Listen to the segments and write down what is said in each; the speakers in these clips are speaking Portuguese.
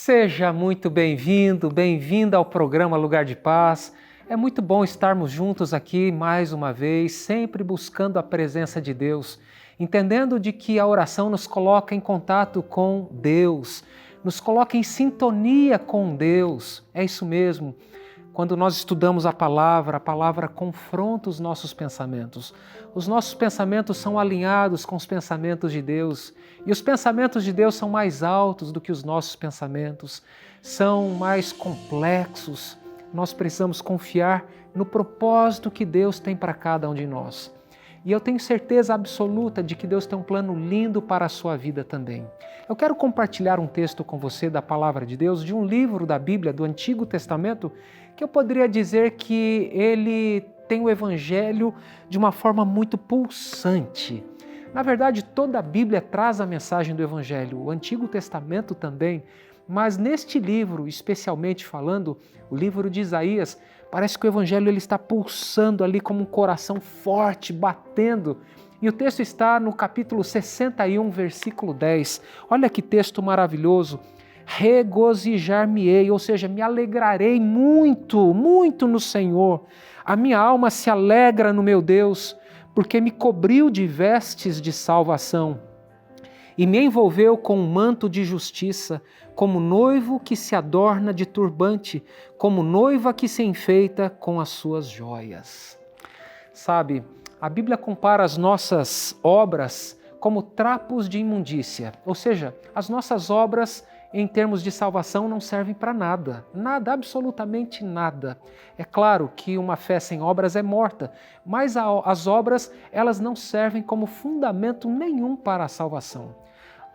Seja muito bem-vindo, bem-vinda ao programa Lugar de Paz. É muito bom estarmos juntos aqui mais uma vez, sempre buscando a presença de Deus, entendendo de que a oração nos coloca em contato com Deus, nos coloca em sintonia com Deus. É isso mesmo. Quando nós estudamos a palavra confronta os nossos pensamentos. Os nossos pensamentos são alinhados com os pensamentos de Deus. E os pensamentos de Deus são mais altos do que os nossos pensamentos, são mais complexos. Nós precisamos confiar no propósito que Deus tem para cada um de nós. E eu tenho certeza absoluta de que Deus tem um plano lindo para a sua vida também. Eu quero compartilhar um texto com você da Palavra de Deus, de um livro da Bíblia, do Antigo Testamento, que eu poderia dizer que ele tem o Evangelho de uma forma muito pulsante. Na verdade, toda a Bíblia traz a mensagem do Evangelho, o Antigo Testamento também, mas neste livro, especialmente falando, o livro de Isaías, parece que o Evangelho ele está pulsando ali como um coração forte, batendo. E o texto está no capítulo 61, versículo 10. Olha que texto maravilhoso. Regozijar-me-ei, ou seja, me alegrarei muito, muito no Senhor. A minha alma se alegra no meu Deus, porque me cobriu de vestes de salvação e me envolveu com um manto de justiça, como noivo que se adorna de turbante, como noiva que se enfeita com as suas joias. Sabe, a Bíblia compara as nossas obras como trapos de imundícia, ou seja, as nossas obras em termos de salvação não servem para nada, nada, absolutamente nada. É claro que uma fé sem obras é morta, mas as obras elas não servem como fundamento nenhum para a salvação,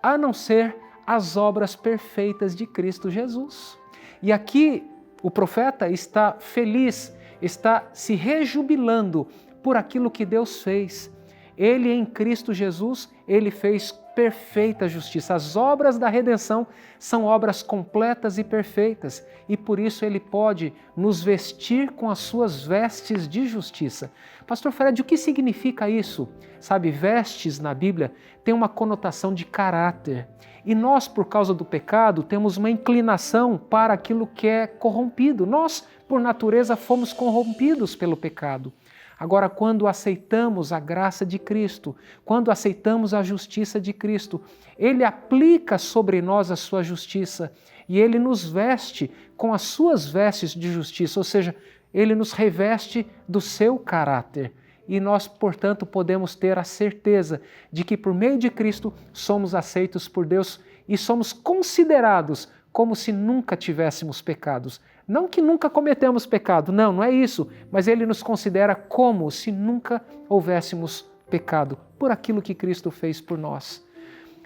a não ser as obras perfeitas de Cristo Jesus. E aqui o profeta está feliz, está se rejubilando por aquilo que Deus fez. Ele em Cristo Jesus, ele fez perfeita justiça. As obras da redenção são obras completas e perfeitas e por isso ele pode nos vestir com as suas vestes de justiça. Pastor Fred, o que significa isso? Sabe, vestes na Bíblia tem uma conotação de caráter e nós, por causa do pecado, temos uma inclinação para aquilo que é corrompido. Nós, por natureza, fomos corrompidos pelo pecado. Agora, quando aceitamos a graça de Cristo, quando aceitamos a justiça de Cristo, Ele aplica sobre nós a sua justiça e Ele nos veste com as suas vestes de justiça, ou seja, Ele nos reveste do seu caráter. E nós, portanto, podemos ter a certeza de que por meio de Cristo somos aceitos por Deus e somos considerados como se nunca tivéssemos pecados. Não que nunca cometemos pecado, não é isso, mas Ele nos considera como se nunca houvéssemos pecado por aquilo que Cristo fez por nós.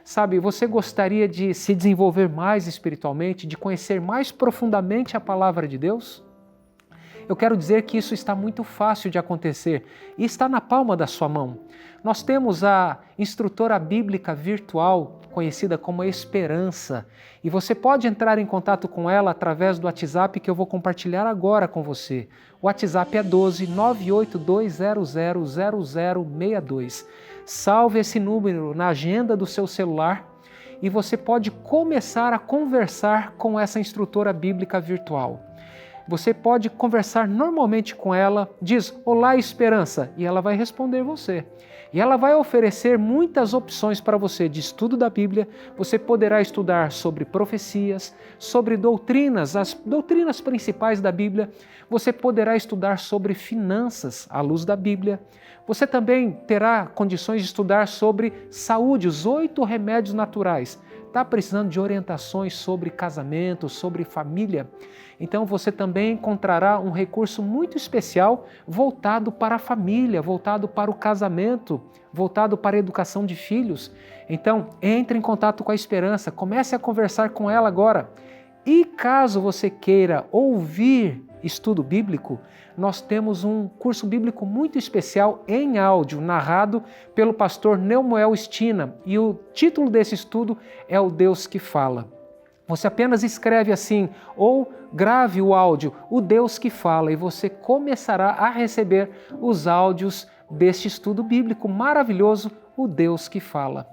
Sabe, você gostaria de se desenvolver mais espiritualmente, de conhecer mais profundamente a palavra de Deus? Eu quero dizer que isso está muito fácil de acontecer e está na palma da sua mão. Nós temos a instrutora bíblica virtual, conhecida como Esperança, e você pode entrar em contato com ela através do WhatsApp que eu vou compartilhar agora com você. O WhatsApp é 12 98200 0062. Salve esse número na agenda do seu celular e você pode começar a conversar com essa instrutora bíblica virtual. Você pode conversar normalmente com ela, diz, olá Esperança, e ela vai responder você. E ela vai oferecer muitas opções para você de estudo da Bíblia. Você poderá estudar sobre profecias, sobre doutrinas, as doutrinas principais da Bíblia. Você poderá estudar sobre finanças à luz da Bíblia. Você também terá condições de estudar sobre saúde, os 8 remédios naturais. Está precisando de orientações sobre casamento, sobre família? Então você também encontrará um recurso muito especial voltado para a família, voltado para o casamento, voltado para a educação de filhos. Então entre em contato com a Esperança, comece a conversar com ela agora. E caso você queira ouvir estudo bíblico, nós temos um curso bíblico muito especial em áudio, narrado pelo pastor Neumoel Stina. E o título desse estudo é O Deus que Fala. Você apenas escreve assim, ou grave o áudio, O Deus que Fala, e você começará a receber os áudios deste estudo bíblico maravilhoso, O Deus que Fala.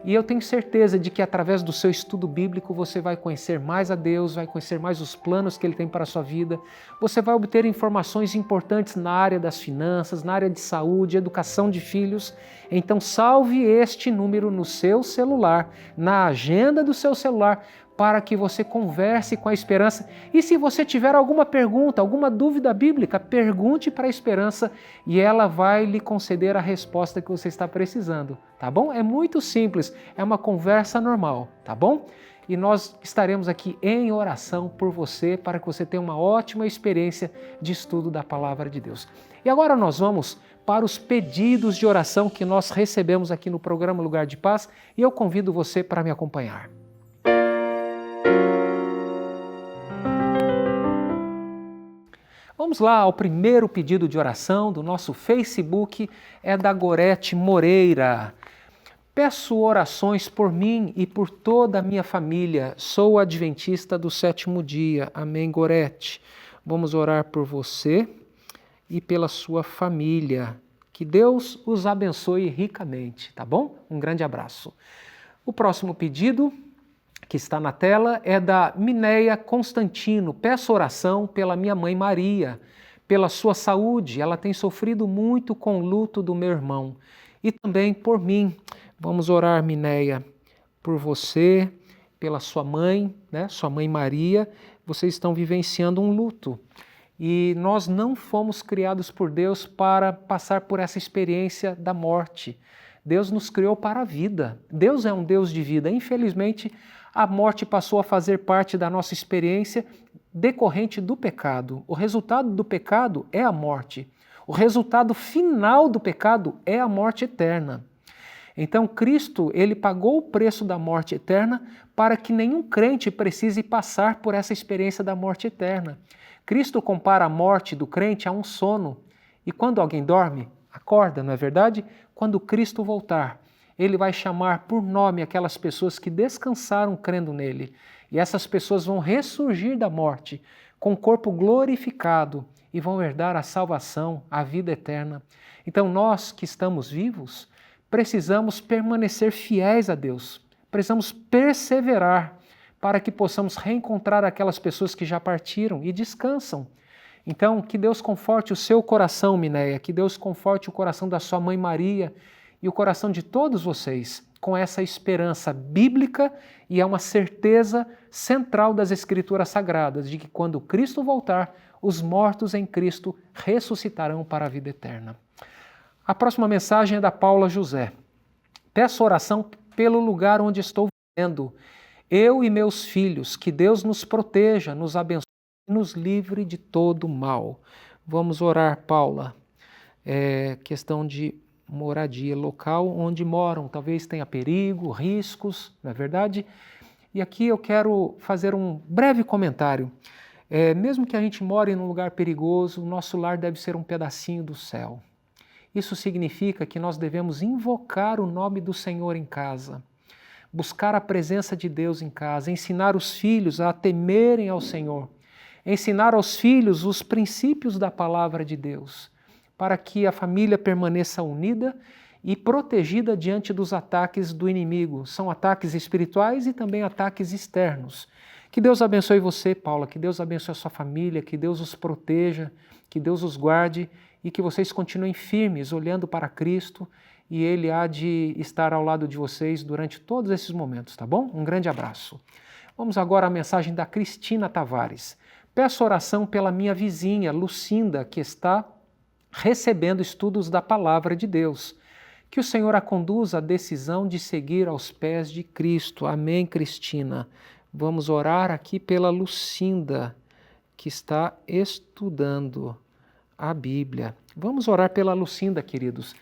E eu tenho certeza de que através do seu estudo bíblico você vai conhecer mais a Deus, vai conhecer mais os planos que Ele tem para a sua vida, você vai obter informações importantes na área das finanças, na área de saúde, educação de filhos. Então salve este número no seu celular, na agenda do seu celular, para que você converse com a Esperança. E se você tiver alguma pergunta, alguma dúvida bíblica, pergunte para a Esperança e ela vai lhe conceder a resposta que você está precisando, tá bom? É muito simples, é uma conversa normal, tá bom? E nós estaremos aqui em oração por você, para que você tenha uma ótima experiência de estudo da Palavra de Deus. E agora nós vamos para os pedidos de oração que nós recebemos aqui no programa Lugar de Paz, e eu convido você para me acompanhar. Vamos lá ao primeiro pedido de oração do nosso Facebook, é da Gorete Moreira. Peço orações por mim e por toda a minha família. Sou adventista do sétimo dia. Amém, Gorete. Vamos orar por você e pela sua família. Que Deus os abençoe ricamente, tá bom? Um grande abraço. O próximo pedido que está na tela é da Mineia Constantino. Peço oração pela minha mãe Maria, pela sua saúde. Ela tem sofrido muito com o luto do meu irmão. E também por mim. Vamos orar, Mineia, por você, pela sua mãe, né? Sua mãe Maria. Vocês estão vivenciando um luto. E nós não fomos criados por Deus para passar por essa experiência da morte. Deus nos criou para a vida. Deus é um Deus de vida. Infelizmente, a morte passou a fazer parte da nossa experiência decorrente do pecado. O resultado do pecado é a morte. O resultado final do pecado é a morte eterna. Então Cristo, ele pagou o preço da morte eterna para que nenhum crente precise passar por essa experiência da morte eterna. Cristo compara a morte do crente a um sono. E quando alguém dorme, acorda, não é verdade? Quando Cristo voltar, Ele vai chamar por nome aquelas pessoas que descansaram crendo nele. E essas pessoas vão ressurgir da morte com o corpo glorificado e vão herdar a salvação, a vida eterna. Então nós que estamos vivos, precisamos permanecer fiéis a Deus. Precisamos perseverar para que possamos reencontrar aquelas pessoas que já partiram e descansam. Então, que Deus conforte o seu coração, Mineia, que Deus conforte o coração da sua mãe Maria e o coração de todos vocês com essa esperança bíblica, e é uma certeza central das Escrituras Sagradas de que quando Cristo voltar, os mortos em Cristo ressuscitarão para a vida eterna. A próxima mensagem é da Paula José. Peço oração pelo lugar onde estou vivendo. Eu e meus filhos, que Deus nos proteja, nos abençoe e nos livre de todo mal. Vamos orar, Paula. Questão de moradia, local onde moram, talvez tenha perigo, riscos, não é verdade? E aqui eu quero fazer um breve comentário. Mesmo que a gente more num lugar perigoso, o nosso lar deve ser um pedacinho do céu. Isso significa que nós devemos invocar o nome do Senhor em casa, buscar a presença de Deus em casa, ensinar os filhos a temerem ao Senhor, ensinar aos filhos os princípios da palavra de Deus, para que a família permaneça unida e protegida diante dos ataques do inimigo. São ataques espirituais e também ataques externos. Que Deus abençoe você, Paula, que Deus abençoe a sua família, que Deus os proteja, que Deus os guarde e que vocês continuem firmes, olhando para Cristo, e Ele há de estar ao lado de vocês durante todos esses momentos, tá bom? Um grande abraço. Vamos agora à mensagem da Cristina Tavares. Peço oração pela minha vizinha, Lucinda, que está recebendo estudos da Palavra de Deus. Que o Senhor a conduza à decisão de seguir aos pés de Cristo. Amém, Cristina. Vamos orar aqui pela Lucinda, que está estudando a Bíblia. Vamos orar pela Lucinda, queridos.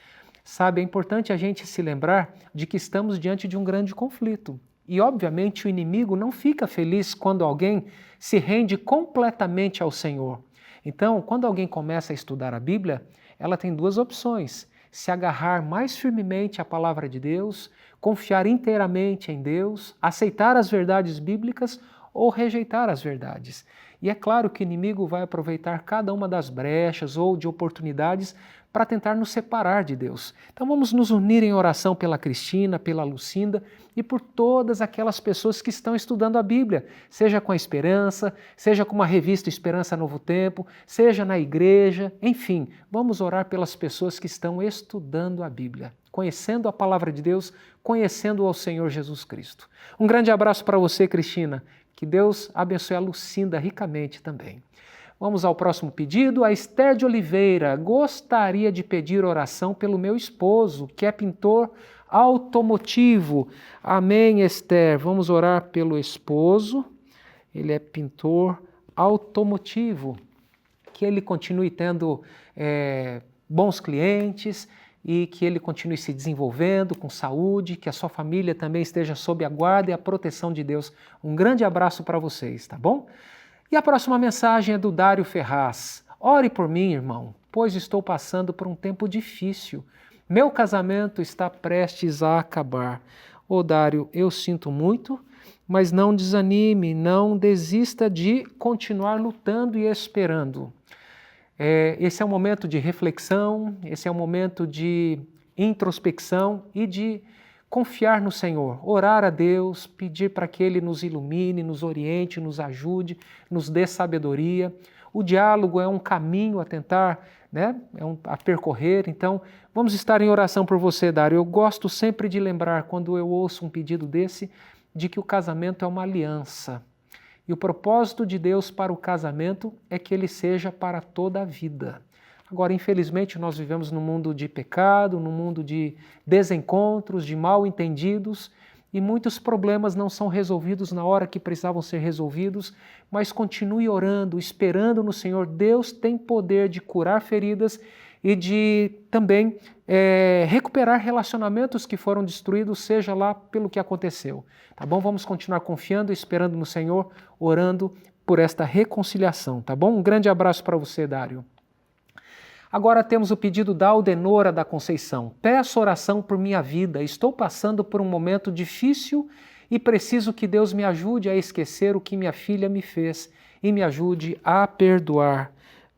Sabe, é importante a gente se lembrar de que estamos diante de um grande conflito. E, obviamente, o inimigo não fica feliz quando alguém se rende completamente ao Senhor. Então, quando alguém começa a estudar a Bíblia, ela tem duas opções: se agarrar mais firmemente à palavra de Deus, confiar inteiramente em Deus, aceitar as verdades bíblicas, ou rejeitar as verdades. E é claro que o inimigo vai aproveitar cada uma das brechas ou de oportunidades para tentar nos separar de Deus. Então vamos nos unir em oração pela Cristina, pela Lucinda e por todas aquelas pessoas que estão estudando a Bíblia, seja com a Esperança, seja com uma revista Esperança Novo Tempo, seja na igreja, enfim, vamos orar pelas pessoas que estão estudando a Bíblia, conhecendo a palavra de Deus, conhecendo ao Senhor Jesus Cristo. Um grande abraço para você, Cristina. Que Deus abençoe a Lucinda ricamente também. Vamos ao próximo pedido. A Esther de Oliveira gostaria de pedir oração pelo meu esposo, que é pintor automotivo. Amém, Esther. Vamos orar pelo esposo. Ele é pintor automotivo. Que ele continue tendo bons clientes e que ele continue se desenvolvendo com saúde, que a sua família também esteja sob a guarda e a proteção de Deus. Um grande abraço para vocês, tá bom? E a próxima mensagem é do Dário Ferraz. Ore por mim, irmão, pois estou passando por um tempo difícil. Meu casamento está prestes a acabar. Ô Dário, eu sinto muito, mas não desanime, não desista de continuar lutando e esperando. Esse é um momento de reflexão, esse é um momento de introspecção e de confiar no Senhor, orar a Deus, pedir para que Ele nos ilumine, nos oriente, nos ajude, nos dê sabedoria. O diálogo é um caminho a tentar, a percorrer, então vamos estar em oração por você, Dário. Eu gosto sempre de lembrar, quando eu ouço um pedido desse, de que o casamento é uma aliança. E o propósito de Deus para o casamento é que ele seja para toda a vida. Agora, infelizmente, nós vivemos num mundo de pecado, num mundo de desencontros, de mal-entendidos, e muitos problemas não são resolvidos na hora que precisavam ser resolvidos, mas continue orando, esperando no Senhor. Deus tem poder de curar feridas e de também recuperar relacionamentos que foram destruídos, seja lá pelo que aconteceu. Tá bom? Vamos continuar confiando e esperando no Senhor, orando por esta reconciliação, tá bom? Um grande abraço para você, Dário. Agora temos o pedido da Aldenora da Conceição. Peço oração por minha vida, estou passando por um momento difícil e preciso que Deus me ajude a esquecer o que minha filha me fez e me ajude a perdoar.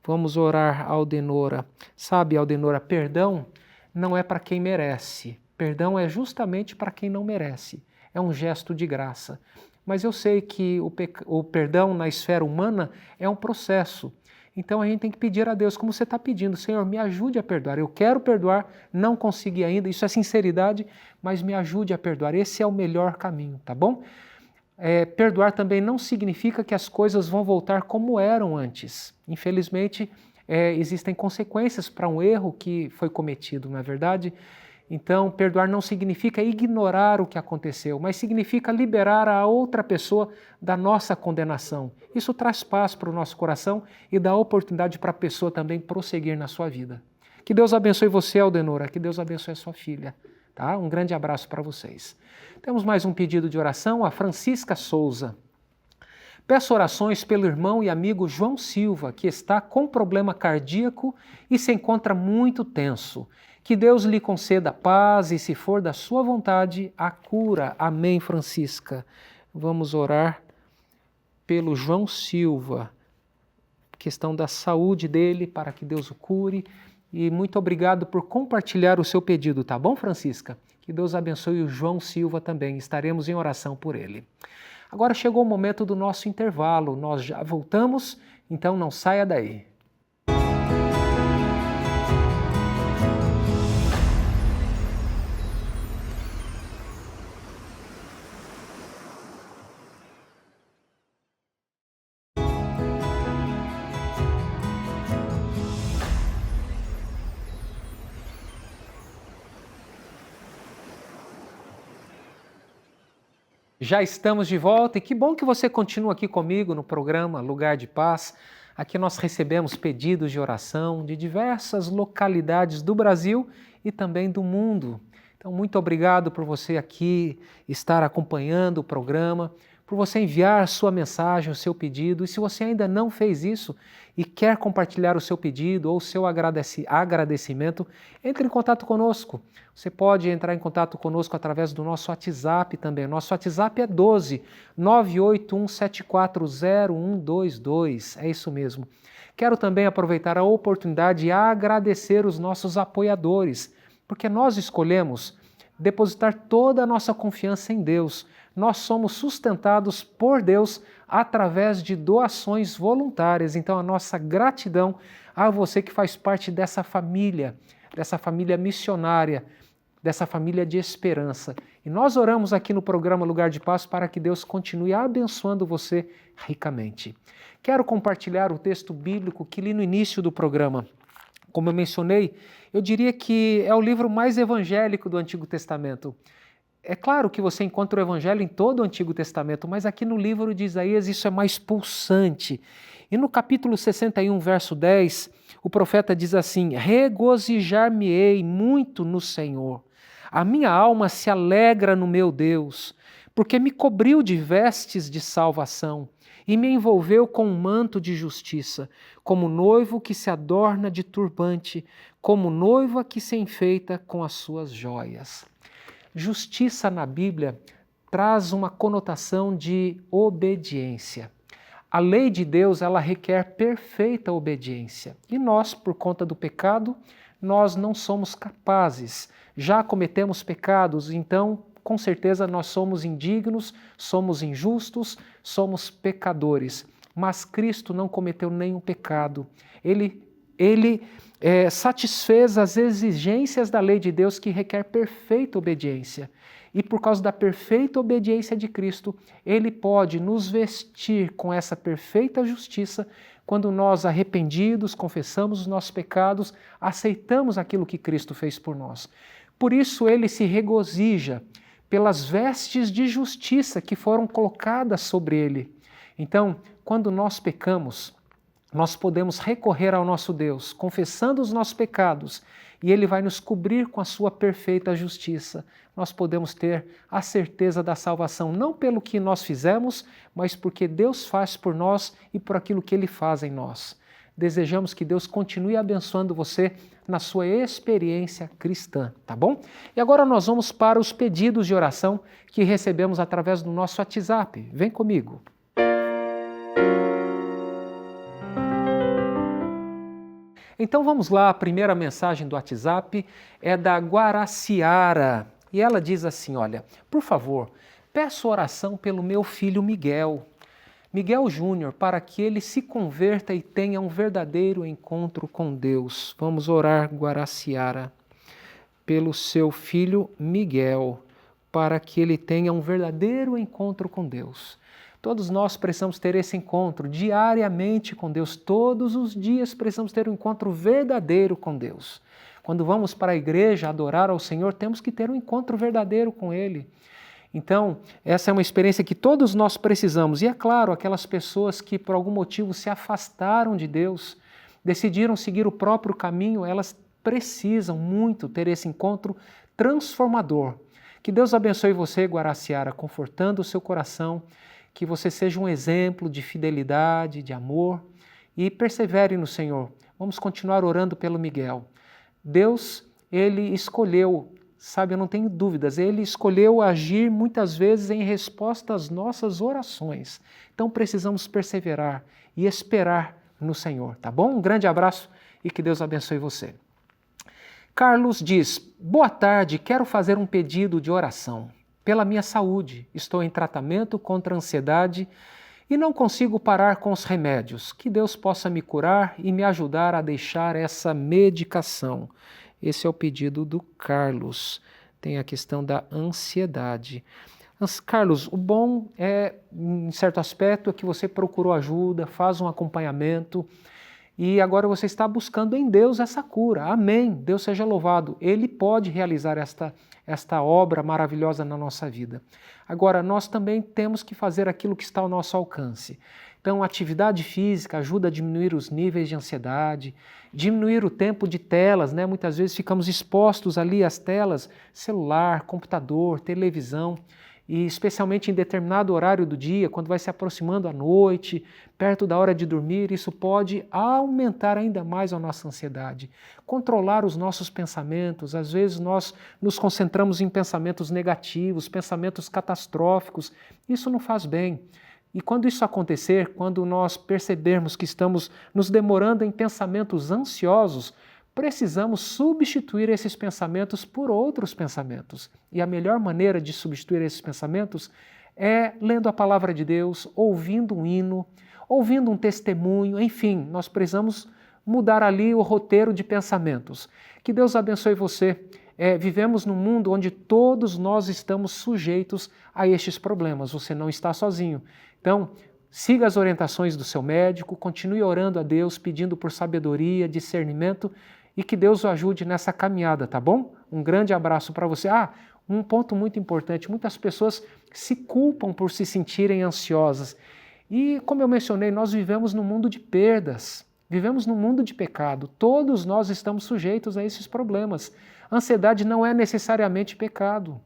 Vamos orar, Aldenora. Sabe, Aldenora, perdão não é para quem merece. Perdão é justamente para quem não merece. É um gesto de graça. Mas eu sei que o perdão na esfera humana é um processo. Então a gente tem que pedir a Deus, como você está pedindo, Senhor, me ajude a perdoar. Eu quero perdoar, não consegui ainda, isso é sinceridade, mas me ajude a perdoar. Esse é o melhor caminho, tá bom? Perdoar também não significa que as coisas vão voltar como eram antes. Infelizmente, existem consequências para um erro que foi cometido, não é verdade? Então, perdoar não significa ignorar o que aconteceu, mas significa liberar a outra pessoa da nossa condenação. Isso traz paz para o nosso coração e dá oportunidade para a pessoa também prosseguir na sua vida. Que Deus abençoe você, Aldenora, que Deus abençoe a sua filha. Tá? Um grande abraço para vocês. Temos mais um pedido de oração, a Francisca Souza. Peço orações pelo irmão e amigo João Silva, que está com problema cardíaco e se encontra muito tenso. Que Deus lhe conceda paz e, se for da sua vontade, a cura. Amém, Francisca. Vamos orar pelo João Silva, questão da saúde dele, para que Deus o cure. E muito obrigado por compartilhar o seu pedido, tá bom, Francisca? Que Deus abençoe o João Silva também. Estaremos em oração por ele. Agora chegou o momento do nosso intervalo. Nós já voltamos, então não saia daí. Já estamos de volta e que bom que você continua aqui comigo no programa Lugar de Paz. Aqui nós recebemos pedidos de oração de diversas localidades do Brasil e também do mundo. Então, muito obrigado por você aqui estar acompanhando o programa, por você enviar a sua mensagem, o seu pedido. E se você ainda não fez isso e quer compartilhar o seu pedido ou o seu agradecimento, entre em contato conosco. Você pode entrar em contato conosco através do nosso WhatsApp também. Nosso WhatsApp é 12 981740122. É isso mesmo. Quero também aproveitar a oportunidade e agradecer os nossos apoiadores, porque nós escolhemos depositar toda a nossa confiança em Deus. Nós somos sustentados por Deus através de doações voluntárias. Então, a nossa gratidão a você que faz parte dessa família missionária, dessa família de esperança. E nós oramos aqui no programa Lugar de Paz para que Deus continue abençoando você ricamente. Quero compartilhar o texto bíblico que li no início do programa. Como eu mencionei, eu diria que é o livro mais evangélico do Antigo Testamento. É claro que você encontra o Evangelho em todo o Antigo Testamento, mas aqui no livro de Isaías isso é mais pulsante. E no capítulo 61, verso 10, o profeta diz assim: regozijar-me-ei muito no Senhor. A minha alma se alegra no meu Deus, porque me cobriu de vestes de salvação e me envolveu com um manto de justiça, como noivo que se adorna de turbante, como noiva que se enfeita com as suas joias. Justiça na Bíblia traz uma conotação de obediência. A lei de Deus, ela requer perfeita obediência. E nós, por conta do pecado, nós não somos capazes. Já cometemos pecados, então, com certeza, nós somos indignos, somos injustos, somos pecadores. Mas Cristo não cometeu nenhum pecado. Ele satisfez as exigências da lei de Deus que requer perfeita obediência. E por causa da perfeita obediência de Cristo, Ele pode nos vestir com essa perfeita justiça quando nós, arrependidos, confessamos os nossos pecados, aceitamos aquilo que Cristo fez por nós. Por isso Ele se regozija pelas vestes de justiça que foram colocadas sobre Ele. Então, quando nós pecamos, nós podemos recorrer ao nosso Deus, confessando os nossos pecados, e Ele vai nos cobrir com a sua perfeita justiça. Nós podemos ter a certeza da salvação, não pelo que nós fizemos, mas porque Deus faz por nós e por aquilo que Ele faz em nós. Desejamos que Deus continue abençoando você na sua experiência cristã, tá bom? E agora nós vamos para os pedidos de oração que recebemos através do nosso WhatsApp. Vem comigo. Então vamos lá, a primeira mensagem do WhatsApp é da Guaraciara. E ela diz assim, olha, por favor, peço oração pelo meu filho Miguel Júnior, para que ele se converta e tenha um verdadeiro encontro com Deus. Vamos orar, Guaraciara, pelo seu filho Miguel, para que ele tenha um verdadeiro encontro com Deus. Todos nós precisamos ter esse encontro diariamente com Deus. Todos os dias precisamos ter um encontro verdadeiro com Deus. Quando vamos para a igreja adorar ao Senhor, temos que ter um encontro verdadeiro com Ele. Então, essa é uma experiência que todos nós precisamos. E é claro, aquelas pessoas que por algum motivo se afastaram de Deus, decidiram seguir o próprio caminho, elas precisam muito ter esse encontro transformador. Que Deus abençoe você, Guaraciara, confortando o seu coração, que você seja um exemplo de fidelidade, de amor e persevere no Senhor. Vamos continuar orando pelo Miguel. Deus, Ele escolheu, sabe, eu não tenho dúvidas, Ele escolheu agir muitas vezes em resposta às nossas orações. Então precisamos perseverar e esperar no Senhor, tá bom? Um grande abraço e que Deus abençoe você. Carlos diz, boa tarde, quero fazer um pedido de oração. Pela minha saúde, estou em tratamento contra a ansiedade e não consigo parar com os remédios. Que Deus possa me curar e me ajudar a deixar essa medicação. Esse é o pedido do Carlos. Tem a questão da ansiedade. Carlos, o bom é, em certo aspecto, é que você procurou ajuda, faz um acompanhamento e agora você está buscando em Deus essa cura. Amém. Deus seja louvado. Ele pode realizar esta obra maravilhosa na nossa vida. Agora, nós também temos que fazer aquilo que está ao nosso alcance. Então, atividade física ajuda a diminuir os níveis de ansiedade, diminuir o tempo de telas, né? Muitas vezes ficamos expostos ali às telas, celular, computador, televisão, e especialmente em determinado horário do dia, quando vai se aproximando a noite, perto da hora de dormir, isso pode aumentar ainda mais a nossa ansiedade, controlar os nossos pensamentos. Às vezes nós nos concentramos em pensamentos negativos, pensamentos catastróficos, isso não faz bem. E quando isso acontecer, quando nós percebermos que estamos nos demorando em pensamentos ansiosos, precisamos substituir esses pensamentos por outros pensamentos. E a melhor maneira de substituir esses pensamentos é lendo a palavra de Deus, ouvindo um hino, ouvindo um testemunho, enfim, nós precisamos mudar ali o roteiro de pensamentos. Que Deus abençoe você. Vivemos num mundo onde todos nós estamos sujeitos a estes problemas, você não está sozinho. Então, siga as orientações do seu médico, continue orando a Deus, pedindo por sabedoria, discernimento, e que Deus o ajude nessa caminhada, tá bom? Um grande abraço para você. Um ponto muito importante, muitas pessoas se culpam por se sentirem ansiosas. E, como eu mencionei, nós vivemos num mundo de perdas, vivemos num mundo de pecado. Todos nós estamos sujeitos a esses problemas. Ansiedade não é necessariamente pecado,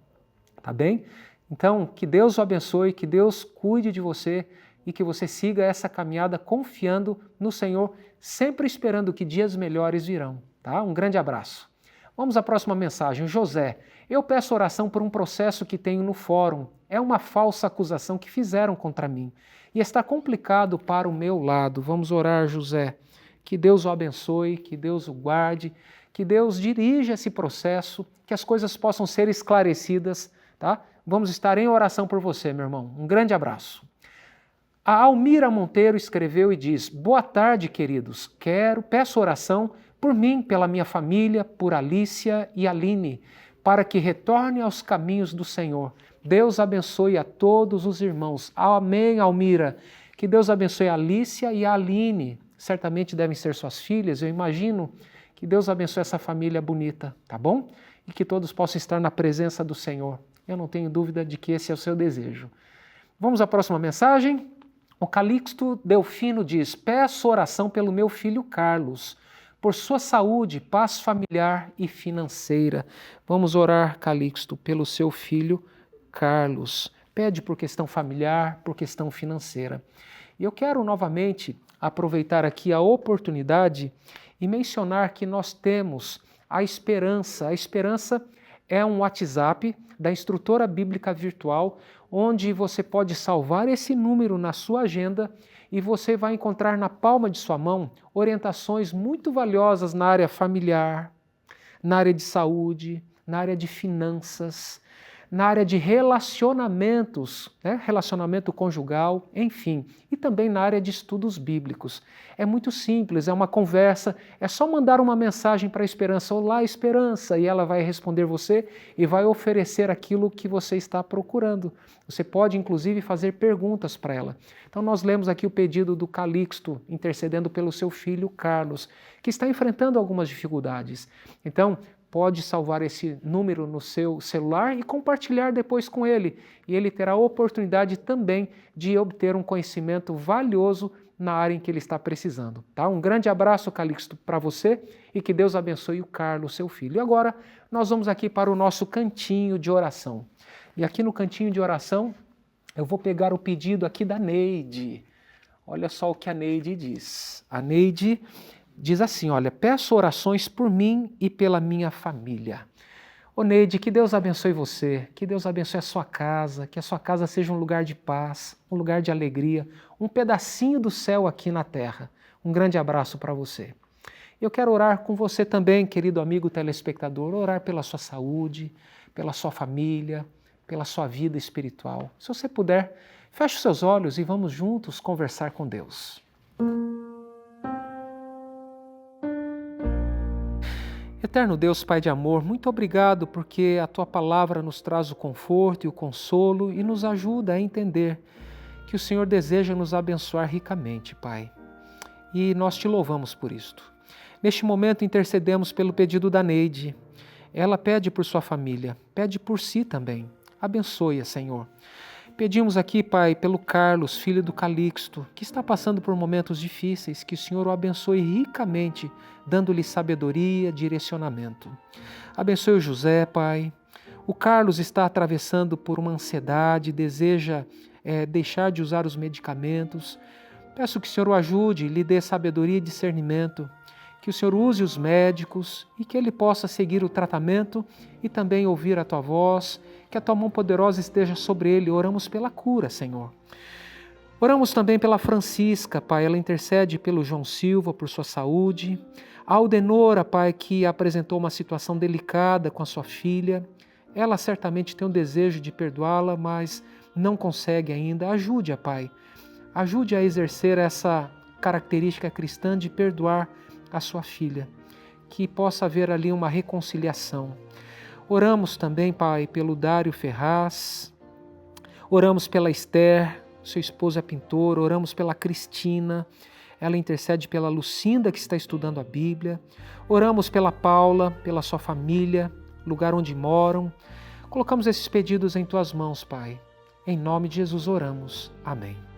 tá bem? Então, que Deus o abençoe, que Deus cuide de você e que você siga essa caminhada confiando no Senhor, sempre esperando que dias melhores virão. Tá? Um grande abraço. Vamos à próxima mensagem. José, eu peço oração por um processo que tenho no fórum. É uma falsa acusação que fizeram contra mim e está complicado para o meu lado. Vamos orar, José. Que Deus o abençoe, que Deus o guarde, que Deus dirija esse processo, que as coisas possam ser esclarecidas. Tá? Vamos estar em oração por você, meu irmão. Um grande abraço. A Almira Monteiro escreveu e diz: boa tarde, queridos. Peço oração por mim, pela minha família, por Alícia e Aline, para que retorne aos caminhos do Senhor. Deus abençoe a todos os irmãos. Amém, Almira. Que Deus abençoe a Alícia e a Aline. Certamente devem ser suas filhas, eu imagino. Que Deus abençoe essa família bonita, tá bom? E que todos possam estar na presença do Senhor. Eu não tenho dúvida de que esse é o seu desejo. Vamos à próxima mensagem? O Calixto Delfino diz: peço oração pelo meu filho Carlos, por sua saúde, paz familiar e financeira. Vamos orar, Calixto, pelo seu filho Carlos. Pede por questão familiar, por questão financeira. E eu quero novamente aproveitar aqui a oportunidade e mencionar que nós temos a esperança. A esperança é um WhatsApp da Instrutora Bíblica Virtual, onde você pode salvar esse número na sua agenda e você vai encontrar na palma de sua mão orientações muito valiosas na área familiar, na área de saúde, na área de finanças, na área de relacionamentos, relacionamento conjugal, enfim, e também na área de estudos bíblicos. É muito simples, é uma conversa, é só mandar uma mensagem para a Esperança: olá, Esperança, e ela vai responder você e vai oferecer aquilo que você está procurando. Você pode, inclusive, fazer perguntas para ela. Então, nós lemos aqui o pedido do Calixto, intercedendo pelo seu filho Carlos, que está enfrentando algumas dificuldades. Então, pode salvar esse número no seu celular e compartilhar depois com ele. E ele terá a oportunidade também de obter um conhecimento valioso na área em que ele está precisando. Tá? Um grande abraço, Calixto, para você e que Deus abençoe o Carlos, seu filho. E agora nós vamos aqui para o nosso cantinho de oração. E aqui no cantinho de oração eu vou pegar o pedido aqui da Neide. Olha só o que a Neide diz. A Neide diz assim: olha, peço orações por mim e pela minha família. Ô Neide, que Deus abençoe você, que Deus abençoe a sua casa, que a sua casa seja um lugar de paz, um lugar de alegria, um pedacinho do céu aqui na terra. Um grande abraço para você. Eu quero orar com você também, querido amigo telespectador, orar pela sua saúde, pela sua família, pela sua vida espiritual. Se você puder, feche os seus olhos e vamos juntos conversar com Deus. Eterno Deus, Pai de amor, muito obrigado porque a Tua palavra nos traz o conforto e o consolo e nos ajuda a entender que o Senhor deseja nos abençoar ricamente, Pai. E nós Te louvamos por isto. Neste momento intercedemos pelo pedido da Neide. Ela pede por sua família, pede por si também. Abençoe-a, Senhor. Pedimos aqui, Pai, pelo Carlos, filho do Calixto, que está passando por momentos difíceis, que o Senhor o abençoe ricamente, dando-lhe sabedoria, direcionamento. Abençoe o José, Pai, O Carlos está atravessando por uma ansiedade, deseja deixar de usar os medicamentos. Peço que o Senhor o ajude, lhe dê sabedoria e discernimento, que o Senhor use os médicos e que ele possa seguir o tratamento e também ouvir a Tua voz, que a Tua mão poderosa esteja sobre ele. Oramos pela cura, Senhor. Oramos também pela Francisca, Pai, ela intercede pelo João Silva, por sua saúde. A Aldenora, Pai, que apresentou uma situação delicada com a sua filha. Ela certamente tem um desejo de perdoá-la, mas não consegue ainda. Ajude-a, Pai. Ajude a exercer essa característica cristã de perdoar a sua filha. Que possa haver ali uma reconciliação. Oramos também, Pai, pelo Dário Ferraz. Oramos pela Esther, seu esposo é pintor. Oramos pela Cristina. Ela intercede pela Lucinda, que está estudando a Bíblia. Oramos pela Paula, pela sua família, lugar onde moram. Colocamos esses pedidos em Tuas mãos, Pai. Em nome de Jesus oramos. Amém.